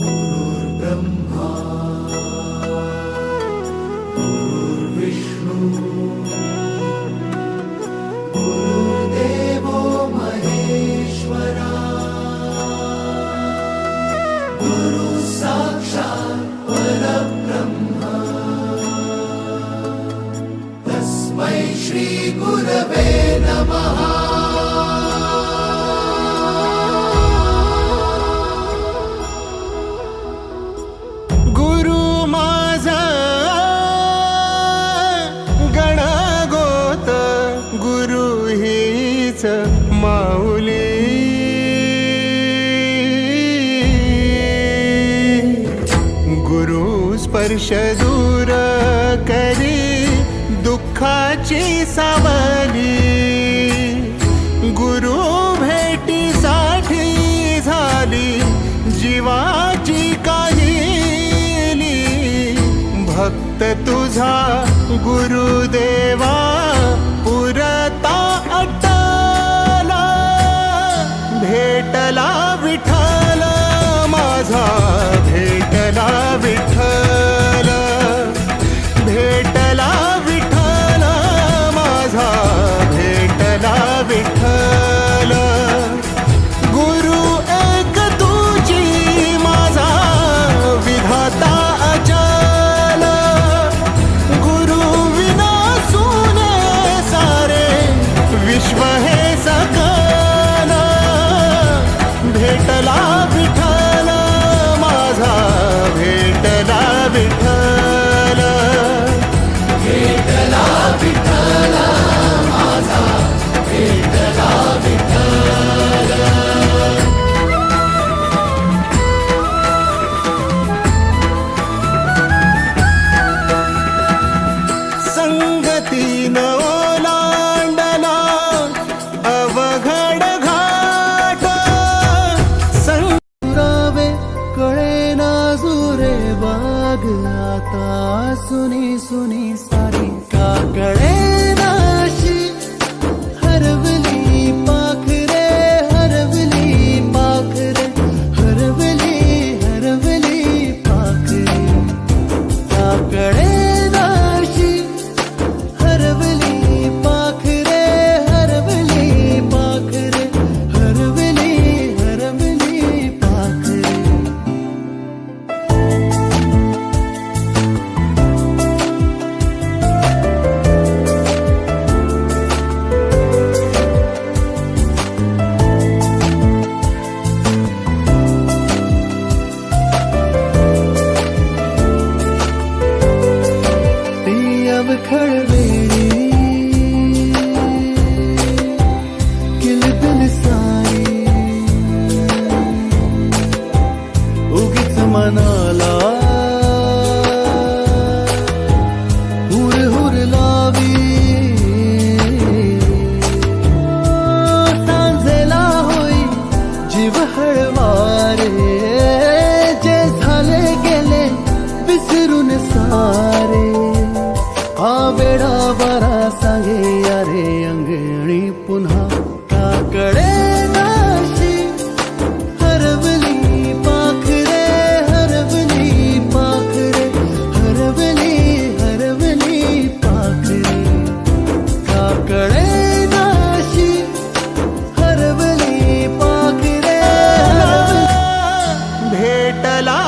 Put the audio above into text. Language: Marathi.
गुरुर्ब्रह्मा गुरुर्विष्णू गुरुर्देवो महेश्वरा गुरु साक्षात् परब्रह्म तस्मै श्री गुरवे नमः। माऊली गुरु स्पर्श दूर करी दुःखाची सावली, गुरु भेटीसाठी झाली जीवाची काहिली। भक्त तुझा गुरुदेवा पुरता भेटला विठ्ठल माझा, भेटला विठ्ठल, भेटला विठ्ठल माझा, भेटला विठ्ठल। गुरु एक तुझी माझा विधाता अचल, गुरु विना सुने सारे विश्व हे सकल। भेटला विठ्ठल माझा, भेटला विठ्ठल, भेटला विठ्ठल माझा, भेटला विठ्ठल। संगतीन ओलांडला अवघड आता सुनी सुनी सारी का कळे नाशी हरवली पाखरे, हरवली पाखरे, हरवली हरवली पाखरे। का कळे नाशी हरवली पाखरे, हरवली पाखरे, हरवली हरवली पाखरे। खळवेळी किलबिल सारी उगीच मनाला हुर हुर लावी। सांजेला होई जीव हळवारे, जे झाले गेले विसरून सारे। वेडा बरा सांगे अरे अंगणी पुन्हा का कळे नाशी हरवली पाखरे, हरवली पाखरे, हरवली हरवली पाखरे। का कळे नाशी हरवली पाखरे, भेटला